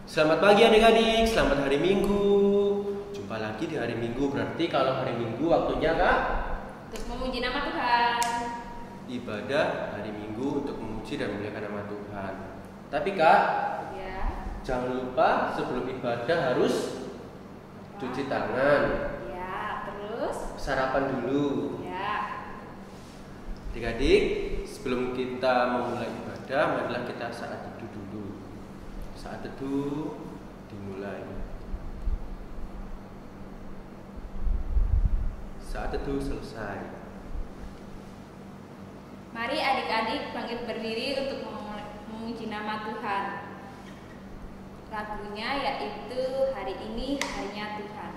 Selamat pagi adik-adik, selamat hari Minggu. Jumpa lagi di hari Minggu, berarti kalau hari Minggu waktunya Kak untuk memuji nama Tuhan. Ibadah hari Minggu untuk memuji dan memuliakan nama Tuhan. Tapi Kak, Ya. jangan lupa sebelum ibadah harus cuci tangan, Ya, terus sarapan dulu. ya. Adik-adik, sebelum kita memulai ibadah, marilah kita saat teduh dulu. Saat teduh dimulai. Saat teduh selesai. Mari adik-adik bangkit berdiri untuk memuji nama Tuhan. Lagunya yaitu Hari Ini Harinya Tuhan.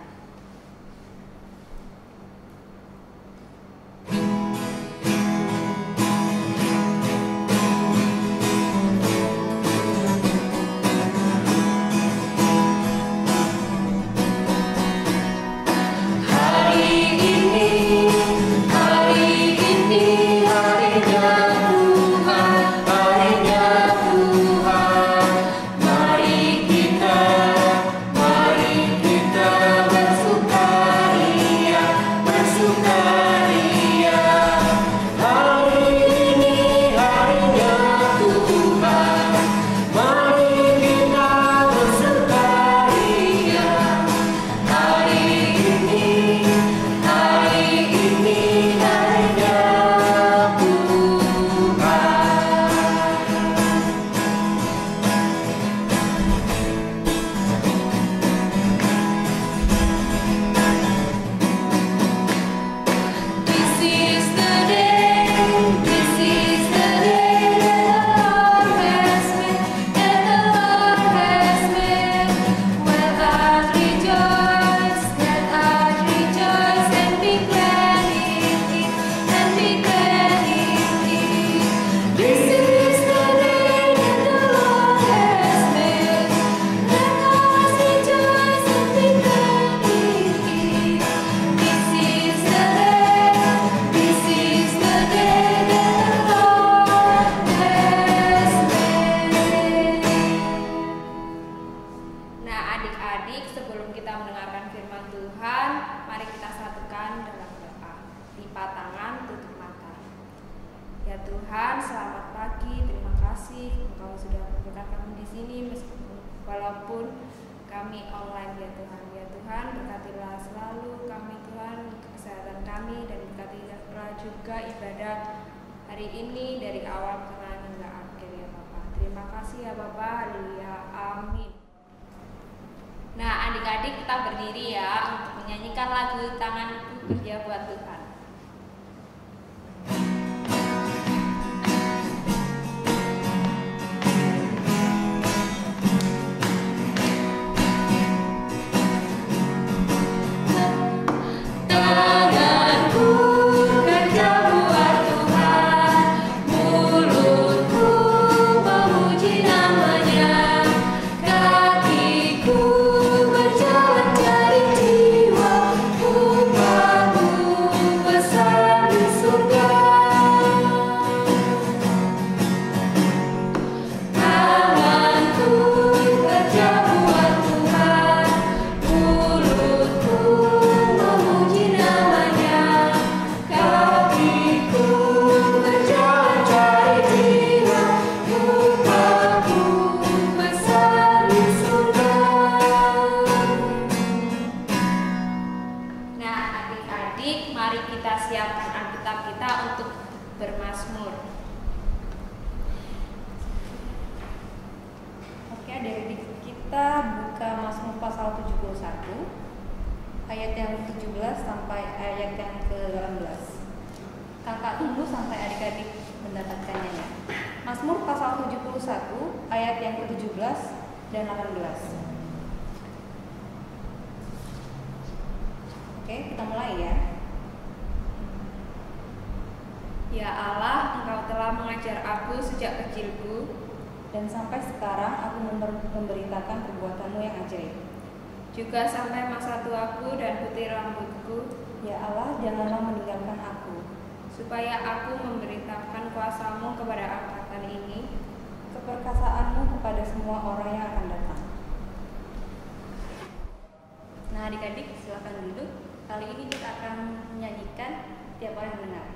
Walaupun kami online ya Tuhan. Ya Tuhan, berkatilah selalu kami Tuhan, kesehatan kami, dan berkatilah juga ibadah hari ini dari awal pertengahan hingga akhir ya Bapak. Terima kasih ya Bapak. Haleluya. Amin. Nah adik-adik kita berdiri ya untuk menyanyikan lagu Tanganku Kerja Buat Tuhan. Ayat yang ke-17 sampai ayat yang ke-18. Kakak tunggu sampai adik-adik mendapatkannya ya. Mazmur pasal 71 ayat yang ke-17 dan 18. Oke, kita mulai ya. Ya Allah, Engkau telah mengajar aku sejak kecilku, dan sampai sekarang aku memberitakan perbuatan-Mu yang ajaib. Juga sampai masa tuaku dan putih rambutku. Ya Allah, janganlah meninggalkan aku, supaya aku memberitakan kuasa-Mu kepada angkatan ini, keperkasaanmu kepada semua orang yang akan datang. adik-adik silakan duduk. Kali ini kita akan menyanyikan Tiap Orang Mendengar.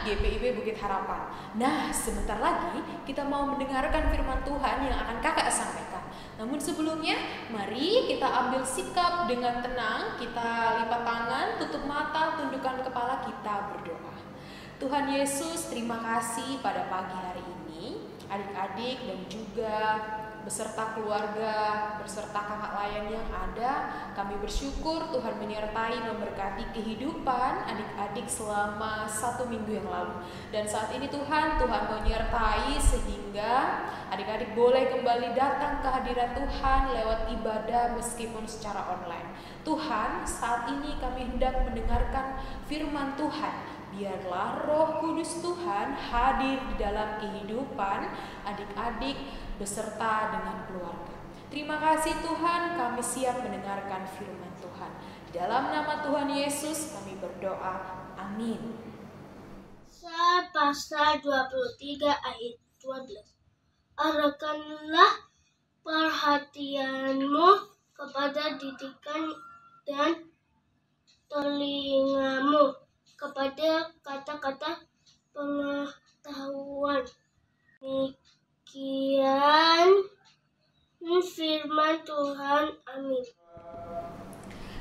GPIB Bukit Harapan. Nah, sebentar lagi kita mau mendengarkan firman Tuhan yang akan kakak sampaikan. Namun sebelumnya, mari kita ambil sikap dengan tenang, kita lipat tangan, tutup mata, tundukkan kepala, kita berdoa. Tuhan Yesus, terima kasih pada pagi hari ini, adik-adik dan juga beserta keluarga, beserta kakak layan yang ada, kami bersyukur Tuhan menyertai memberkati kehidupan adik-adik selama 1 minggu yang lalu. Dan saat ini Tuhan menyertai sehingga adik-adik boleh kembali datang ke hadirat Tuhan lewat ibadah meskipun secara online. Tuhan, saat ini kami hendak mendengarkan firman Tuhan. Biarlah Roh Kudus Tuhan hadir di dalam kehidupan adik-adik beserta dengan keluarga. Terima kasih Tuhan, kami siap mendengarkan firman Tuhan. Dalam nama Tuhan Yesus kami berdoa. Amin. Pasal 23 ayat 12. Arahkanlah perhatianmu kepada didikan dan telingamu kepada kata-kata pengetahuan. Demikian firman Tuhan. Amin.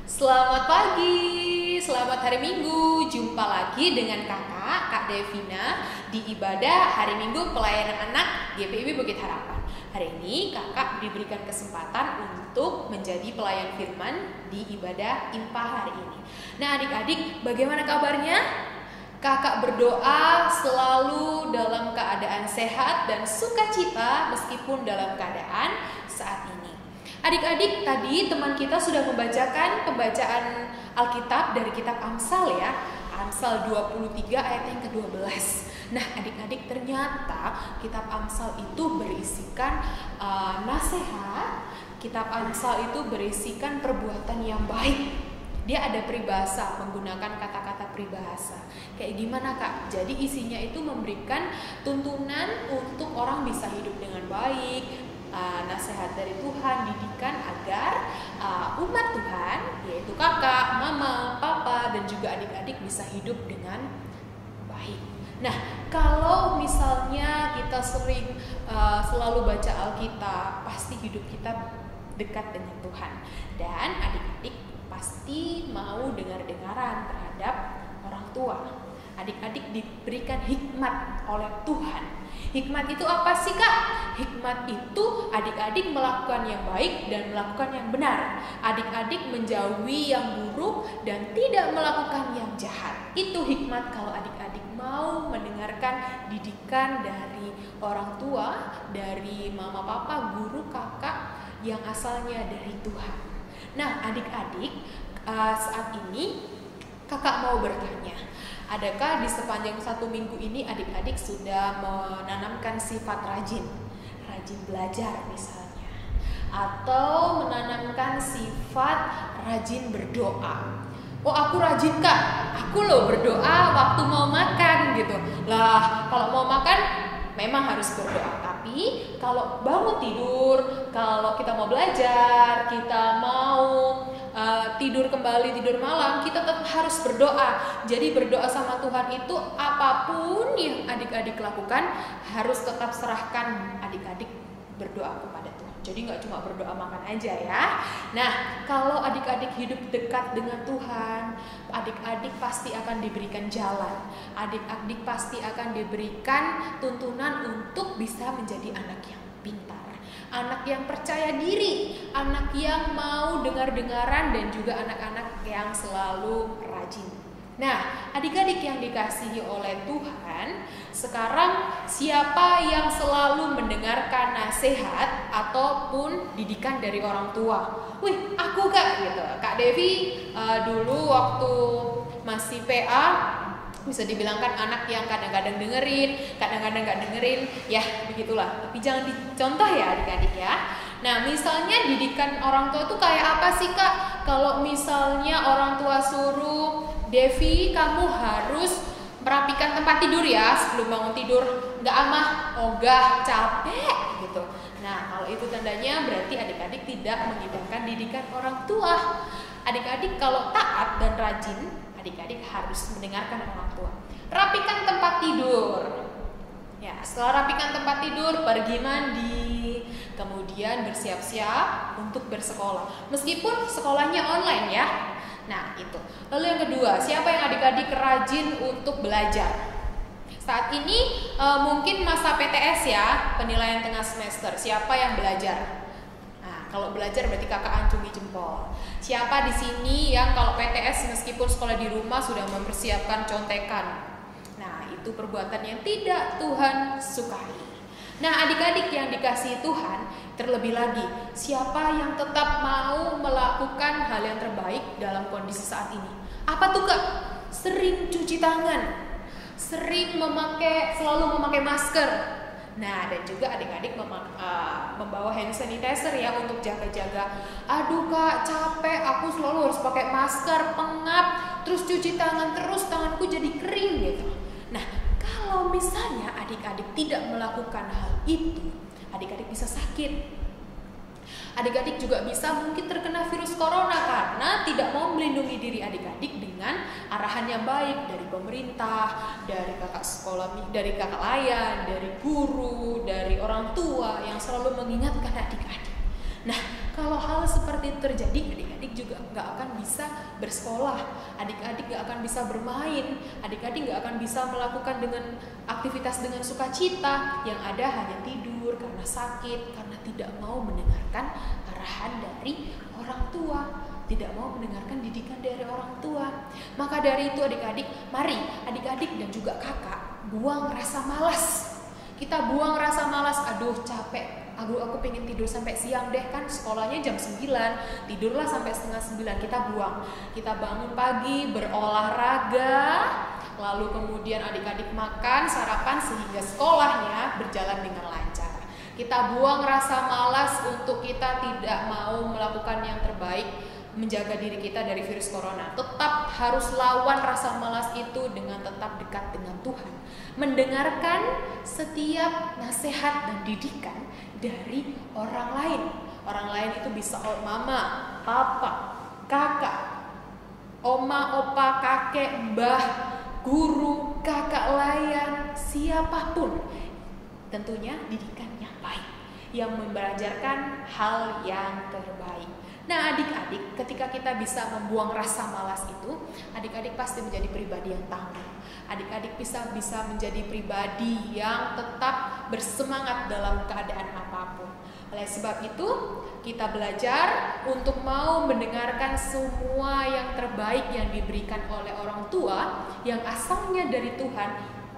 Selamat pagi, selamat hari Minggu. Jumpa lagi dengan Kak Devina di ibadah hari Minggu pelayanan anak GPIB Bukit Harapan. Hari ini kakak diberikan kesempatan untuk menjadi pelayan firman di ibadah IMPA hari ini. Nah adik-adik, bagaimana kabarnya? Kakak berdoa selalu dalam keadaan sehat dan sukacita meskipun dalam keadaan saat ini. Adik-adik, tadi teman kita sudah membacakan pembacaan Alkitab dari kitab Amsal ya. Amsal 23 ayat yang ke-12. Nah adik-adik, ternyata kitab Amsal itu berisikan nasihat. Kitab Amsal itu berisikan perbuatan yang baik. Dia ada peribahasa, menggunakan kata-kata peribahasa. Kayak gimana Kak? Jadi isinya itu memberikan tuntunan untuk orang bisa hidup dengan baik, nasihat dari Tuhan, didikan agar umat Tuhan, yaitu kakak, mama, papa, dan juga adik-adik bisa hidup dengan baik. Nah, kalau misalnya kita sering selalu baca Alkitab, pasti hidup kita dekat dengan Tuhan. Dan adik-adik pasti mau dengar-dengaran terhadap orang tua. Adik-adik diberikan hikmat oleh Tuhan. Hikmat itu apa sih Kak? Hikmat itu adik-adik melakukan yang baik dan melakukan yang benar. Adik-adik menjauhi yang buruk dan tidak melakukan yang jahat. Itu hikmat kalau adik-adik mau mendengarkan didikan dari orang tua, dari mama papa, guru, kakak yang asalnya dari Tuhan. Nah adik-adik, saat ini kakak mau bertanya, adakah di sepanjang 1 minggu ini adik-adik sudah menanamkan sifat rajin belajar misalnya, atau menanamkan sifat rajin berdoa? Oh aku rajin Kak, aku loh berdoa waktu mau makan gitu. Lah kalau mau makan memang harus berdoa, tapi kalau bangun tidur, kalau kita mau belajar, kita mau tidur kembali, tidur malam, kita tetap harus berdoa. Jadi berdoa sama Tuhan itu apapun yang adik-adik lakukan harus tetap serahkan adik-adik berdoa kepada Tuhan. Jadi nggak cuma berdoa makan aja ya. Nah, kalau adik-adik hidup dekat dengan Tuhan, adik-adik pasti akan diberikan jalan. Adik-adik pasti akan diberikan tuntunan untuk bisa menjadi anak yang pintar, anak yang percaya diri, anak yang mau dengar-dengaran, dan juga anak-anak yang selalu rajin. Nah, adik-adik yang dikasihi oleh Tuhan, sekarang siapa yang selalu mendengarkan nasihat ataupun didikan dari orang tua? Wih, aku Kak, gitu. Kak Devi dulu waktu masih PA, bisa dibilangkan anak yang kadang-kadang dengerin, kadang-kadang gak dengerin, ya begitulah. Tapi jangan dicontoh ya adik-adik ya. Nah, misalnya didikan orang tua itu kayak apa sih Kak? Kalau misalnya orang tua suruh, Devi, kamu harus merapikan tempat tidur ya sebelum bangun tidur. Nggak amah, ogah, capek gitu. Nah, kalau itu tandanya berarti adik-adik tidak mengindahkan didikan orang tua. Adik-adik kalau taat dan rajin, adik-adik harus mendengarkan orang tua. Rapikan tempat tidur. Ya, setelah rapikan tempat tidur, pergi mandi, kemudian bersiap-siap untuk bersekolah. Meskipun sekolahnya online ya. Nah, itu. Lalu yang kedua, siapa yang adik-adik rajin untuk belajar? Saat ini mungkin masa PTS ya, penilaian tengah semester. Siapa yang belajar? Nah, kalau belajar berarti kakak acungi jempol. Siapa di sini yang kalau PTS meskipun sekolah di rumah sudah mempersiapkan contekan? Nah, itu perbuatan yang tidak Tuhan sukai. Nah, adik-adik yang dikasihi Tuhan, terlebih lagi, siapa yang tetap mau melakukan hal yang terbaik dalam kondisi saat ini? Apa tuh Kak? Sering cuci tangan, sering selalu memakai masker. Nah, dan juga adik-adik membawa hand sanitizer ya untuk jaga-jaga. Aduh Kak, capek, aku selalu harus pakai masker, pengap, terus cuci tangan terus, tanganku jadi kering gitu. Nah, kalau misalnya adik-adik tidak melakukan hal itu, adik-adik bisa sakit. Adik-adik juga bisa mungkin terkena virus corona karena tidak mau melindungi diri adik-adik dengan arahan yang baik dari pemerintah, dari kakak sekolah, dari kakak layan, dari guru, dari orang tua yang selalu mengingatkan adik-adik. Nah, kalau hal seperti itu terjadi, adik-adik juga nggak akan bisa bersekolah, adik-adik nggak akan bisa bermain, adik-adik nggak akan bisa melakukan dengan aktivitas dengan sukacita, yang ada hanya tidur karena sakit, karena tidak mau mendengarkan arahan dari orang tua, tidak mau mendengarkan didikan dari orang tua. Maka dari itu adik-adik, mari adik-adik dan juga kakak buang rasa malas. Kita buang rasa malas, aduh capek, aku pengen tidur sampai siang deh, kan sekolahnya jam 9, tidurlah sampai setengah 9, kita buang. Kita bangun pagi, berolahraga, lalu kemudian adik-adik makan, sarapan sehingga sekolahnya berjalan dengan lancar. Kita buang rasa malas untuk kita tidak mau melakukan yang terbaik, menjaga diri kita dari virus corona. Tetap harus lawan rasa malas itu dengan tetap dekat dengan Tuhan, mendengarkan setiap nasihat dan didikan dari orang lain. Orang lain itu bisa mama, papa, kakak, oma, opa, kakek, mbah, guru, kakak layan, siapapun. Tentunya didikan yang baik, yang mengajarkan hal yang terbaik. Nah, adik-adik, ketika kita bisa membuang rasa malas itu, adik-adik pasti menjadi pribadi yang tangguh. Adik-adik bisa menjadi pribadi yang tetap bersemangat dalam keadaan apapun. Oleh sebab itu, kita belajar untuk mau mendengarkan semua yang terbaik yang diberikan oleh orang tua yang asalnya dari Tuhan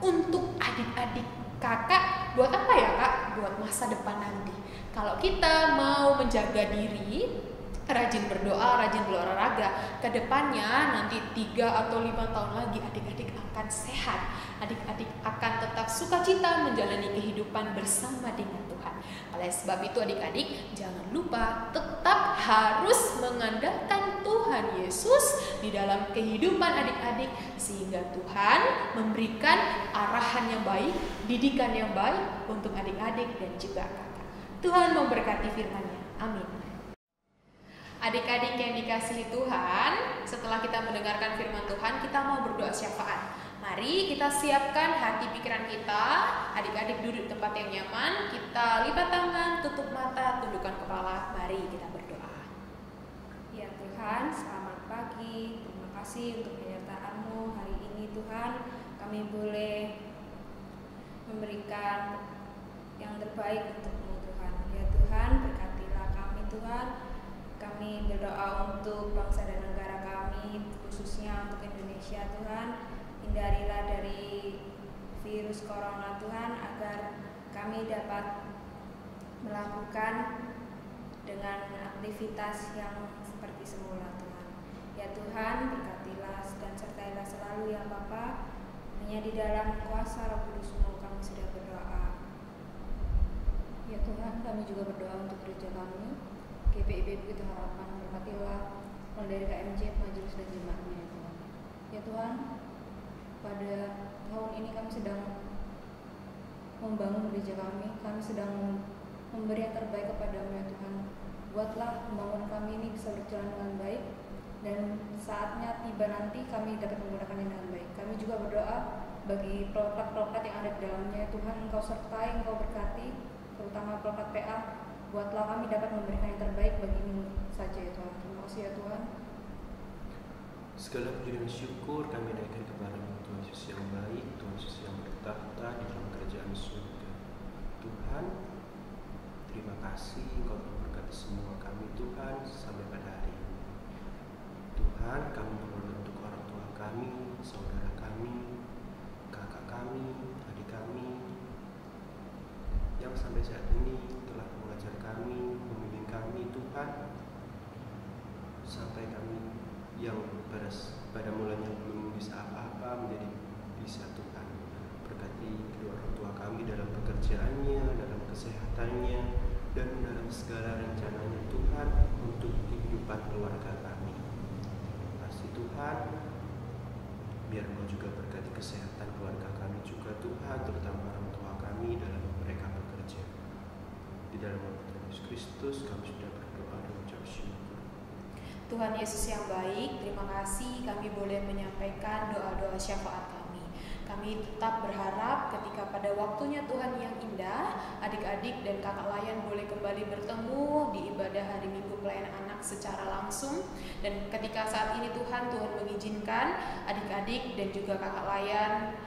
untuk adik-adik kakak. Buat apa ya Kak? Buat masa depan nanti. Kalau kita mau menjaga diri, rajin berdoa, rajin berolahraga, ke depannya nanti 3 atau 5 tahun lagi adik-adik akan sehat. Adik-adik akan tetap sukacita menjalani kehidupan bersama dengan Tuhan. Oleh sebab itu adik-adik jangan lupa tetap harus mengandalkan Tuhan Yesus di dalam kehidupan adik-adik, sehingga Tuhan memberikan arahan yang baik, didikan yang baik untuk adik-adik dan juga kakak. Tuhan memberkati firman-Nya. Amin. Adik-adik yang dikasihi Tuhan, setelah kita mendengarkan firman Tuhan, kita mau berdoa syafaat. Mari kita siapkan hati pikiran kita. Adik-adik duduk di tempat yang nyaman, kita lipat tangan, tutup mata, tundukkan kepala. Mari kita berdoa. Ya Tuhan, selamat pagi. Terima kasih untuk penyertaan-Mu hari ini Tuhan. Kami boleh memberikan yang terbaik untuk-Mu Tuhan. Ya Tuhan, berkatilah kami Tuhan. Kami berdoa untuk bangsa dan negara kami, khususnya untuk Indonesia Tuhan. Hindarilah dari virus corona Tuhan, agar kami dapat melakukan dengan aktivitas yang seperti semula Tuhan. Ya Tuhan, berkatilah dan sertailah selalu ya Bapa. Hanya di dalam kuasa Roh Kudus-Mu kami sudah berdoa. Ya Tuhan, kami juga berdoa untuk gereja kami, GPIB Bukit Harapan. Berkatilah mulai dari KMJ, majelis dan jemaatnya ya Tuhan. Ya Tuhan, pada tahun ini kami sedang membangun gereja kami sedang memberi yang terbaik kepada-Mu ya Tuhan. Buatlah pembangunan kami ini bisa berjalan dengan baik, dan saatnya tiba nanti kami dapat menggunakannya dengan baik. Kami juga berdoa bagi pelokat-pelokat yang ada di dalamnya ya Tuhan. Engkau sertai, Engkau berkati, terutama pelokat PA. Buatlah kami dapat memberikan yang terbaik bagi-Mu saja ya Tuhan. Terima kasih ya Tuhan. Segala puji dan syukur kami naikkan kepada-Mu, Tuhan Yesus yang baik, Tuhan Yesus yang bertahta di dalam kerajaan surga. Tuhan, terima kasih Engkau telah memberkati semua kami Tuhan sampai pada hari ini. Tuhan, kami berdoa untuk orang tua kami, saudara kami, kakak kami, adik kami, yang sampai saat ini telah mengajar kami, membimbing kami Tuhan, sampai kami yang pada mulanya belum bisa apa-apa menjadi bisa Tuhan. Berkati kedua orang tua kami dalam pekerjaannya, dalam kesehatannya, dan dalam segala rencananya Tuhan untuk kehidupan keluarga kami. Terima kasih Tuhan. Biar Engkau juga berkati kesehatan keluarga kami juga Tuhan, terutama orang tua kami dalam mereka bekerja. Di dalam nama Tuhan Yesus Kristus kami sudah berdoa dan mengucap syukur. Tuhan Yesus yang baik, terima kasih kami boleh menyampaikan doa-doa syafaat kami. Kami tetap berharap ketika pada waktunya Tuhan yang indah, adik-adik dan kakak layan boleh kembali bertemu di ibadah hari Minggu pelayanan anak secara langsung. Dan ketika saat ini Tuhan mengizinkan adik-adik dan juga kakak layan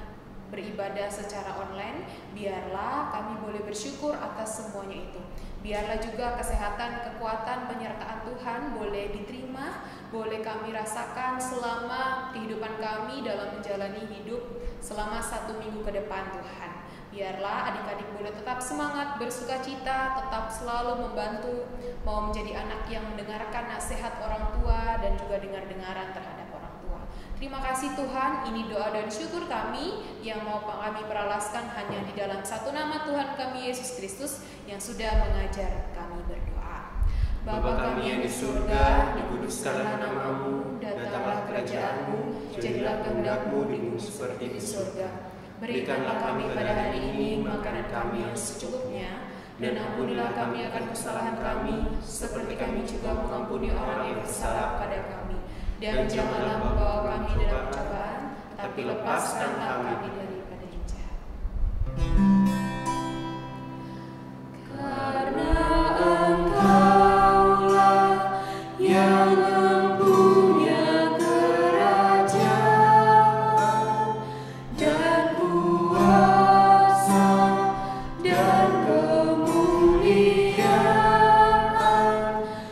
beribadah secara online, biarlah kami boleh bersyukur atas semuanya itu. Biarlah juga kesehatan, kekuatan, penyertaan Tuhan boleh diterima, boleh kami rasakan selama kehidupan kami dalam menjalani hidup selama 1 minggu ke depan Tuhan. Biarlah adik-adik boleh tetap semangat, bersukacita, tetap selalu membantu, mau menjadi anak yang mendengarkan nasihat orang tua dan juga dengar-dengaran terhadap orang tua. Terima kasih Tuhan, ini doa dan syukur kami yang mau kami peralaskan hanya di dalam satu nama Tuhan kami Yesus Kristus yang sudah mengajar kami berdoa. Bapa kami yang di surga, dikuduskanlah nama-Mu, datanglah kerajaan-Mu, jadilah kehendak-Mu di bumi seperti di surga. Berikanlah kami pada hari ini makanan kami yang secukupnya, dan ampunilah kami akan kesalahan kami, seperti kami juga mengampuni orang yang bersalah pada kami. Dan janganlah membawa kami dalam cobaan, tapi lepaskanlah kami daripada yang jahat. Karena Engkaulah yang mempunyai kerajaan dan kuasa dan kemuliaan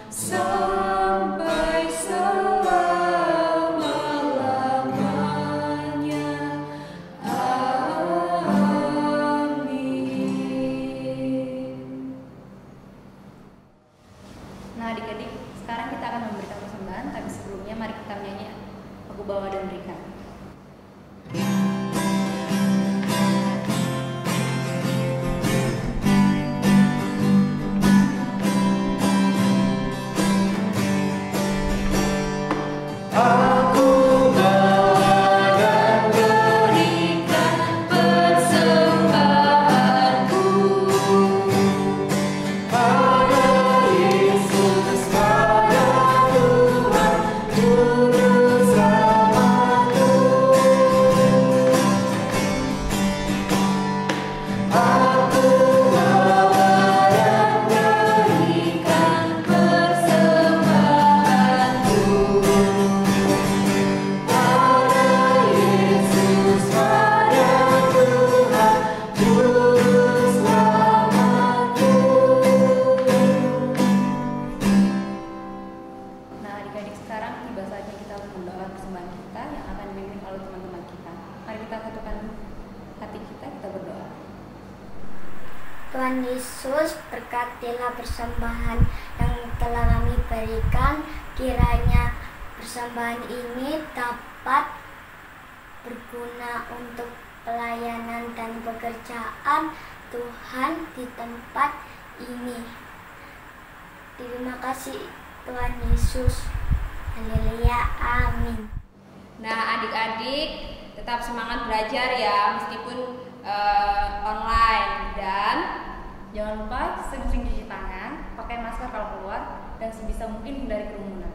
sampai selama-lamanya. Amin. Nah adik-adik, sekarang kita akan memberikan persembahan, tapi sebelumnya mari kita menyanyi Aku Bawa dan Berikan. Aku bawa dan berikan persembahanku pada Yesus, pada Tuhan Yesus, berkatilah persembahan yang telah kami berikan. Kiranya persembahan ini dapat berguna untuk pelayanan dan pekerjaan Tuhan di tempat ini. Terima kasih Tuhan Yesus. Haleluya, amin. Nah, adik-adik tetap semangat belajar ya, meskipun online, dan Jangan lupa sering-sering cuci tangan, pakai masker kalau keluar, dan sebisa mungkin hindari kerumunan.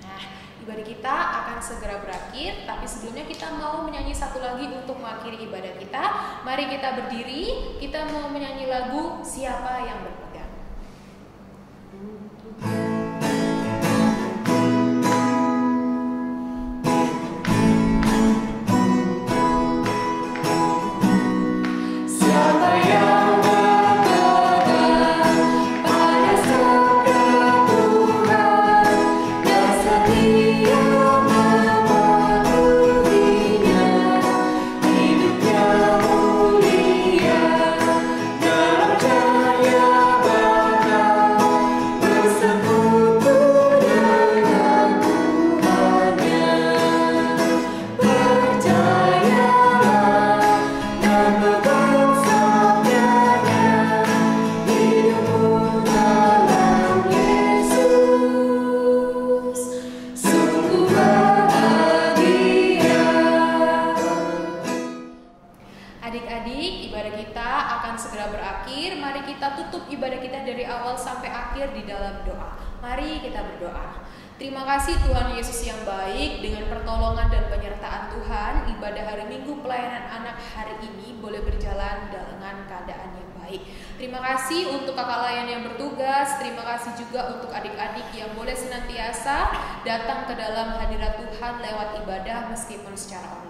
Nah, ibadah kita akan segera berakhir, tapi sebelumnya kita mau menyanyi satu lagi untuk mengakhiri ibadah kita. Mari kita berdiri, kita mau menyanyi lagu Siapa yang Berpegang. Adik-adik, ibadah kita akan segera berakhir. Mari kita tutup ibadah kita dari awal sampai akhir di dalam doa. Mari kita berdoa. Terima kasih Tuhan Yesus yang baik, dengan pertolongan dan penyertaan Tuhan, ibadah hari Minggu pelayanan anak hari ini boleh berjalan dengan keadaan yang baik. Terima kasih untuk kakak layan yang bertugas. Terima kasih juga untuk adik-adik yang boleh senantiasa datang ke dalam hadirat Tuhan lewat ibadah meskipun secara online.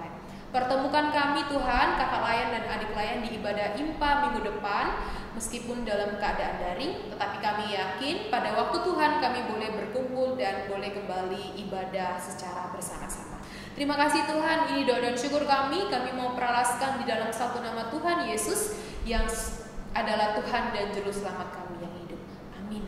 Pertemukan kami Tuhan, kakak layan dan adik layan di ibadah IMPA minggu depan, meskipun dalam keadaan daring, tetapi kami yakin pada waktu Tuhan kami boleh berkumpul dan boleh kembali ibadah secara bersama-sama. Terima kasih Tuhan, ini doa dan syukur kami mau peralaskan di dalam satu nama Tuhan Yesus yang adalah Tuhan dan Juru Selamat kami yang hidup. Amin.